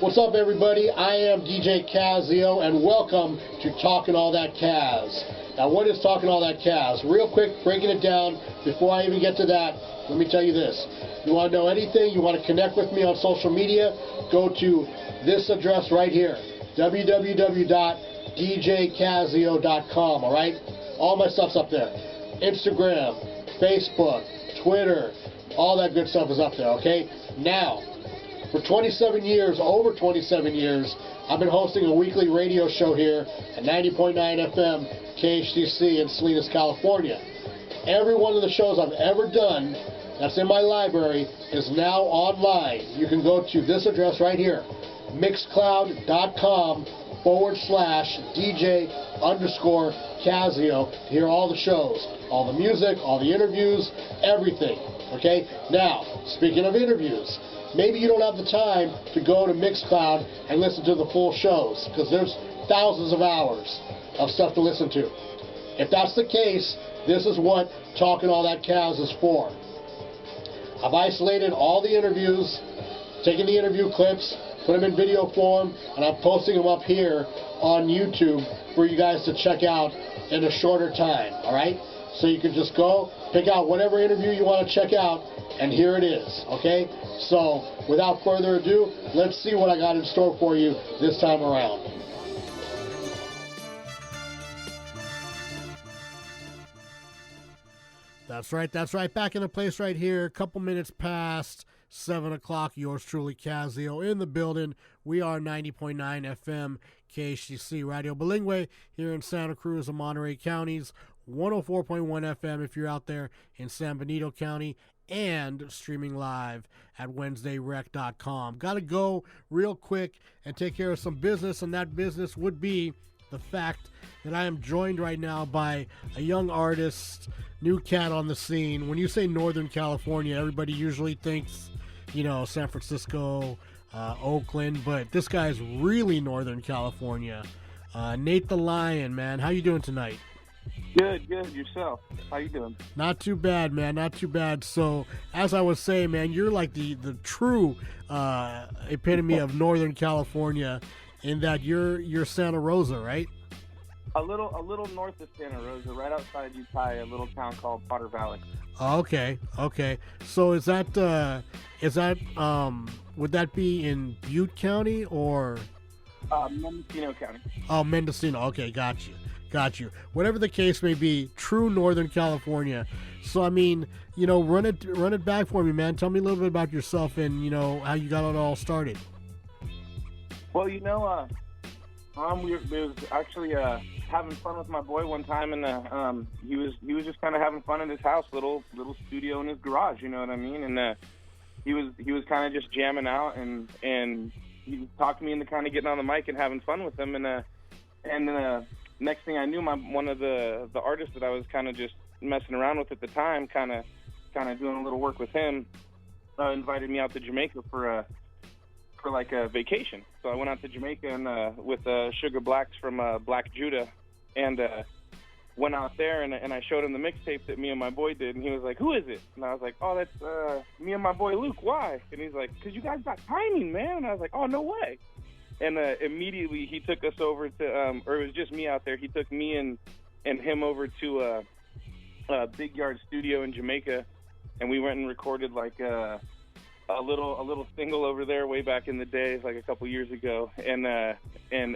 What's up, everybody? I am DJ Kazzeo, and welcome to Talkin All That Kazz. Now, what is Talkin All That Kazz? Real quick, breaking it down, before I even get to that, let me tell you this. You want to know anything, you want to connect with me on social media, go to this address right here, www.djkazzeo.com, alright? All my stuff's up there. Instagram, Facebook, Twitter, all that good stuff is up there, okay? Now, for 27 years, over 27 years, I've been hosting a weekly radio show here at 90.9 FM KHTC in Salinas, California. Every one of the shows I've ever done that's in my library is now online. You can go to this address right here, mixcloud.com/DJ_Kazzeo to hear all the shows, all the music, all the interviews, everything. Okay? Now, speaking of interviews, maybe you don't have the time to go to Mixcloud and listen to the full shows, because there's thousands of hours of stuff to listen to. If that's the case, this is what Talkin All That Kazz is for. I've isolated all the interviews, taken the interview clips, put them in video form, and I'm posting them up here on YouTube for you guys to check out in a shorter time, alright? So you can just go, pick out whatever interview you want to check out, and here it is, okay? So, without further ado, let's see what I got in store for you this time around. That's right. Back in the place right here. A couple minutes past 7 o'clock. Yours truly, Kazzeo, in the building. We are 90.9 FM KHTC Radio Bilingue here in Santa Cruz and Monterey counties. 104.1 FM if you're out there in San Benito County, and streaming live at WednesdayRec.com. Got to go real quick and take care of some business, and that business would be the fact that I am joined right now by a young artist, new cat on the scene. When you say Northern California, everybody usually thinks, San Francisco, Oakland, but this guy's really Northern California. Nate the Lion, man. How you doing tonight? Good. Yourself? How you doing? Not too bad, man. Not too bad. So, as I was saying, man, you're like the true epitome of Northern California, in that you're Santa Rosa, right? A little north of Santa Rosa, right outside Utah, a little town called Potter Valley. Okay. So is that would that be in Butte County or? Mendocino County. Oh, Mendocino. Okay, got you. Whatever the case may be, true Northern California. So, I mean, run it back for me, man. Tell me a little bit about yourself and, how you got it all started. Well, we was actually having fun with my boy one time, and he was just kind of having fun in his house, little studio in his garage, you know what I mean? And he was kind of just jamming out, and he talked me into kind of getting on the mic and having fun with him, and next thing I knew, one of the artists that I was kind of just messing around with at the time, kind of doing a little work with him, invited me out to Jamaica for like a vacation. So I went out to Jamaica and with Sugar Blacks from Black Judah, and went out there and I showed him the mixtape that me and my boy did, and he was like, "Who is it?" And I was like, "Oh, that's me and my boy Luke." "Why?" And he's like, "'Cause you guys got timing, man." And I was like, "Oh, no way." And immediately he took us over to, or it was just me out there. He took me and him over to a Big Yard studio in Jamaica, and we went and recorded like a little single over there way back in the day, like a couple years ago. And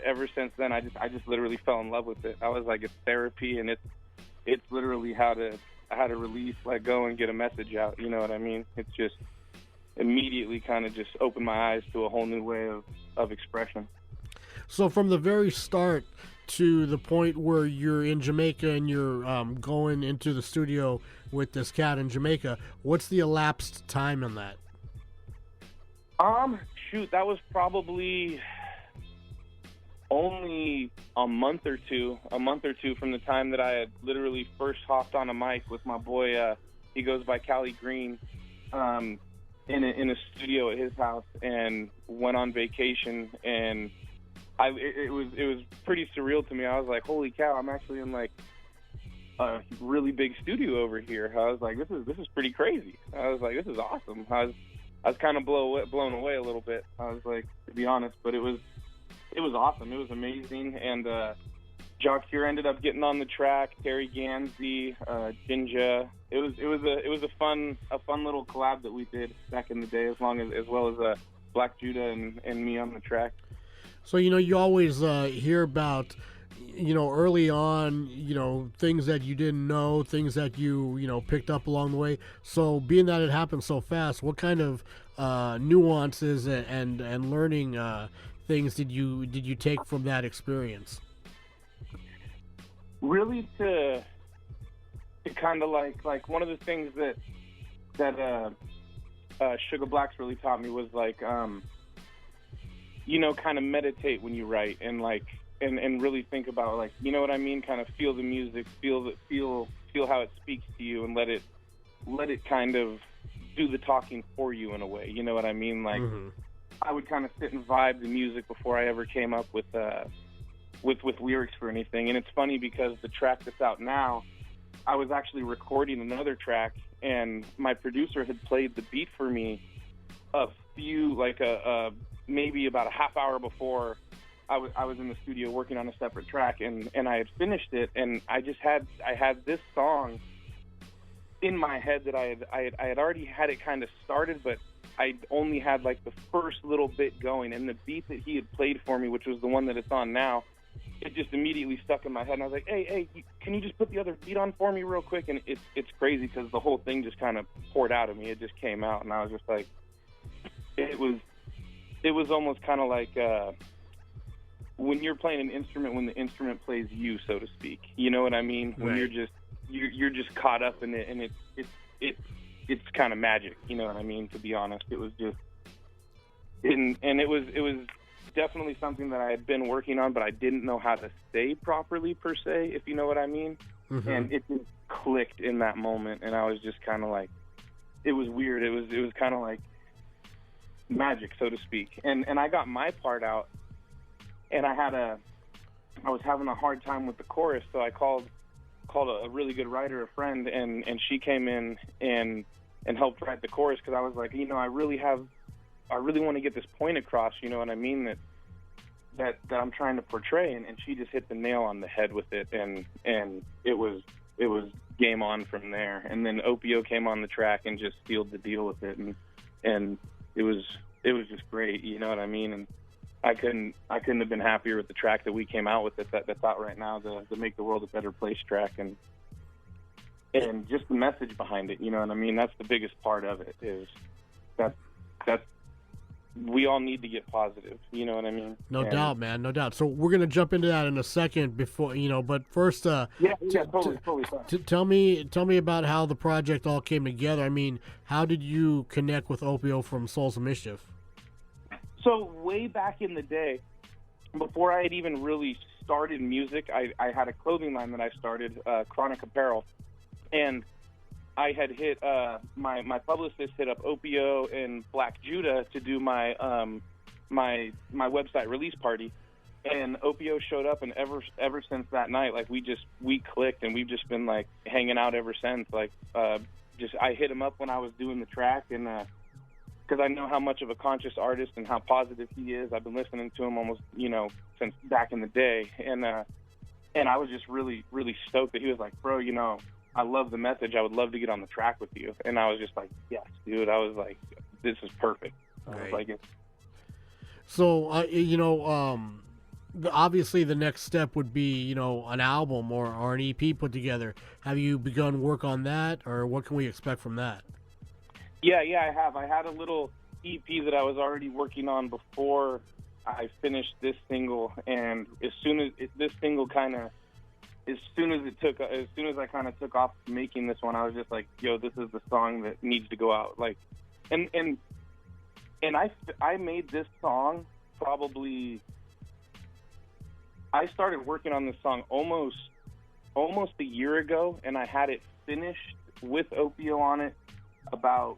ever since then, I just literally fell in love with it. I was like, it's therapy, and it's literally how to release, let go, and get a message out. You know what I mean? It's just immediately kind of just opened my eyes to a whole new way of expression. So from the very start to the point where you're in Jamaica and you're going into the studio with this cat in Jamaica, what's the elapsed time in that? That was probably only a month or two from the time that I had literally first hopped on a mic with my boy, he goes by Cali Green, in a studio at his house, and went on vacation, and it was pretty surreal to me. I was like, holy cow, I'm actually in like a really big studio over here. I was like, this is pretty crazy. I was like, this is awesome. I was kind of blown away a little bit. I was like, to be honest, but it was awesome. It was amazing, and Jock here ended up getting on the track. Terry Gansey, Jinja. It was a fun little collab that we did back in the day, as well as Black Judah and me on the track. So you always hear about early on things that you didn't know, things that you picked up along the way. So being that it happened so fast, what kind of nuances and learning things did you take from that experience? Really, to kind of like one of the things that Sugar Blacks really taught me was like kind of meditate when you write, and and really think about, like, you know what I mean, kind of feel the music, feel how it speaks to you, and let it kind of do the talking for you in a way. You know what I mean? Like, I would kind of sit and vibe the music before I ever came up with lyrics for anything. And it's funny because the track that's out now, I was actually recording another track, and my producer had played the beat for me maybe about a half hour before I was in the studio working on a separate track, and I had finished it, and I had this song in my head that I had already had it kind of started, but I only had like the first little bit going, and the beat that he had played for me, which was the one that it's on now, it just immediately stuck in my head, and I was like, hey, can you just put the other beat on for me real quick? And it's crazy because the whole thing just kind of poured out of me. It just came out, and I was just like, it was almost kind of like when you're playing an instrument, when the instrument plays you, so to speak. You know what I mean? When you're just caught up in it, and it's kind of magic. You know what I mean? To be honest, it was just, and it was definitely something that I had been working on, but I didn't know how to say properly, per se, if you know what I mean. And it just clicked in that moment, and I was just kind of like, it was weird. It was kind of like magic, so to speak. And I got my part out, and I was having a hard time with the chorus, so I called a really good writer, a friend, and she came in and helped write the chorus, because I was like, I really want to get this point across, you know what I mean, that I'm trying to portray, and she just hit the nail on the head with it, and it was game on from there. And then Opio came on the track and just sealed the deal with it, and it was just great, you know what I mean. And I couldn't have been happier with the track that we came out with that's out right now, the Make the World a Better Place track, and just the message behind it, you know what I mean. That's the biggest part of it, is that we all need to get positive, you know what I mean? No doubt, man, no doubt. So we're going to jump into that in a second, before, but first, totally. Tell me about how the project all came together. I mean, how did you connect with Opio from Souls of Mischief? So way back in the day, before I had even really started music, I had a clothing line that I started, Chronic Apparel, and I had hit my publicist hit up Opio and Black Judah to do my my website release party, and Opio showed up, and ever since that night, like, we clicked, and we've just been like hanging out ever since. Like, I hit him up when I was doing the track, and because I know how much of a conscious artist and how positive he is. I've been listening to him almost, since back in the day, and I was just really, really stoked that he was like, bro, I love the message. I would love to get on the track with you. And I was just like, yes, dude. I was like, this is perfect. I was like, so, obviously the next step would be, an album or an EP put together. Have you begun work on that, or what can we expect from that? Yeah, I have. I had a little EP that I was already working on before I finished this single, and as soon as I kind of took off making this one, I was just like, yo, this is the song that needs to go out. Like, and I made this song probably, I started working on this song almost a year ago, and I had it finished with Opio on it about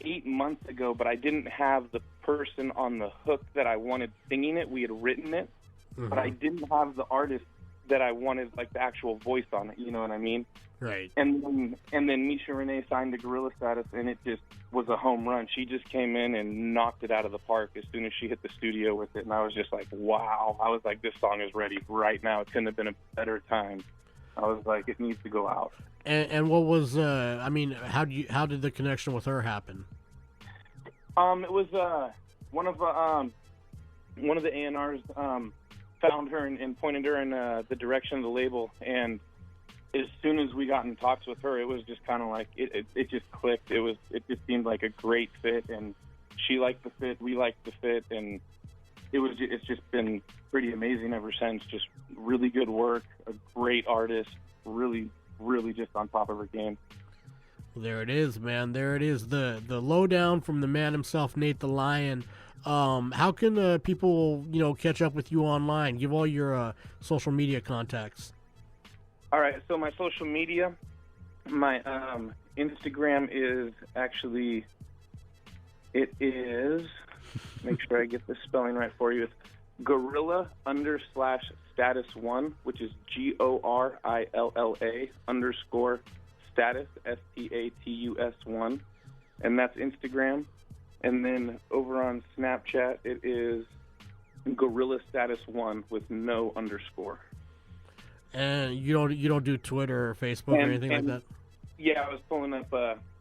8 months ago, but I didn't have the person on the hook that I wanted singing it. We had written it, but I didn't have the artist that I wanted like the actual voice on it. You know what I mean? Right. And then Misha Renee signed to Gorilla Status, and it just was a home run. She just came in and knocked it out of the park as soon as she hit the studio with it, and I was just like, wow. I was like, this song is ready right now. It couldn't have been a better time. I was like, it needs to go out. And what was I mean, how did the connection with her happen? It was one of the A&Rs found her and pointed her in the direction of the label, and as soon as we got in talks with her, it was just kind of like it just clicked. It just seemed like a great fit, and she liked the fit, we liked the fit, and it's just been pretty amazing ever since. Just really good work, a great artist, really just on top of her game. Well, there it is, man. There it is. The lowdown from the man himself, Nate the Lion. How can people catch up with you online? Give all your social media contacts. All right, so my social media, my Instagram is actually, it is, make sure I get the spelling right for you, it's gorilla_status1, which is GORILLA_status, STATUS1, and that's Instagram. And then over on Snapchat, it is Gorilla Status 1 with no underscore. And you don't do Twitter or Facebook or anything like that? Yeah, I was pulling up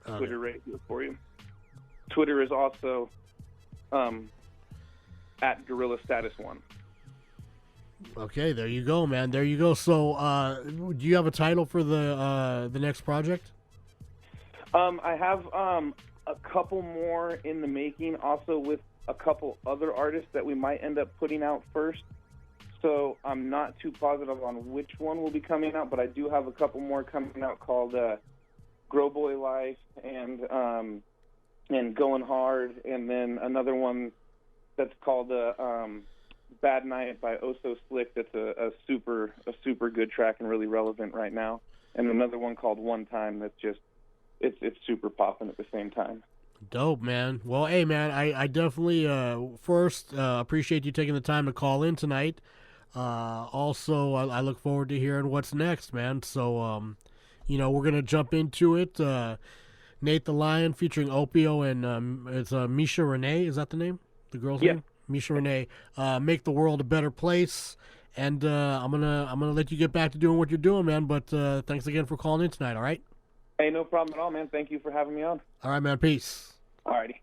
Twitter right here for you. Twitter is also at Gorilla Status 1. Okay, there you go, man. There you go. So, do you have a title for the next project? I have a couple more in the making, also with a couple other artists that we might end up putting out first. So I'm not too positive on which one will be coming out, but I do have a couple more coming out called Grow Boy Life and Going Hard, and then another one that's called Bad Night by Oh So Slick. That's a super good track and really relevant right now. And another one called One Time that's just it's super popping at the same time. Dope, man. Well, hey, man, I definitely first appreciate you taking the time to call in tonight. Also, I look forward to hearing what's next, man. So, we're going to jump into it. Nate the Lion featuring Opio and it's Misha Renee. Is that the name? The girl's name? Misha Renee. Make the world a better place. And I'm gonna let you get back to doing what you're doing, man. But thanks again for calling in tonight, all right? Hey, no problem at all, man. Thank you for having me on. All right, man. Peace. All righty.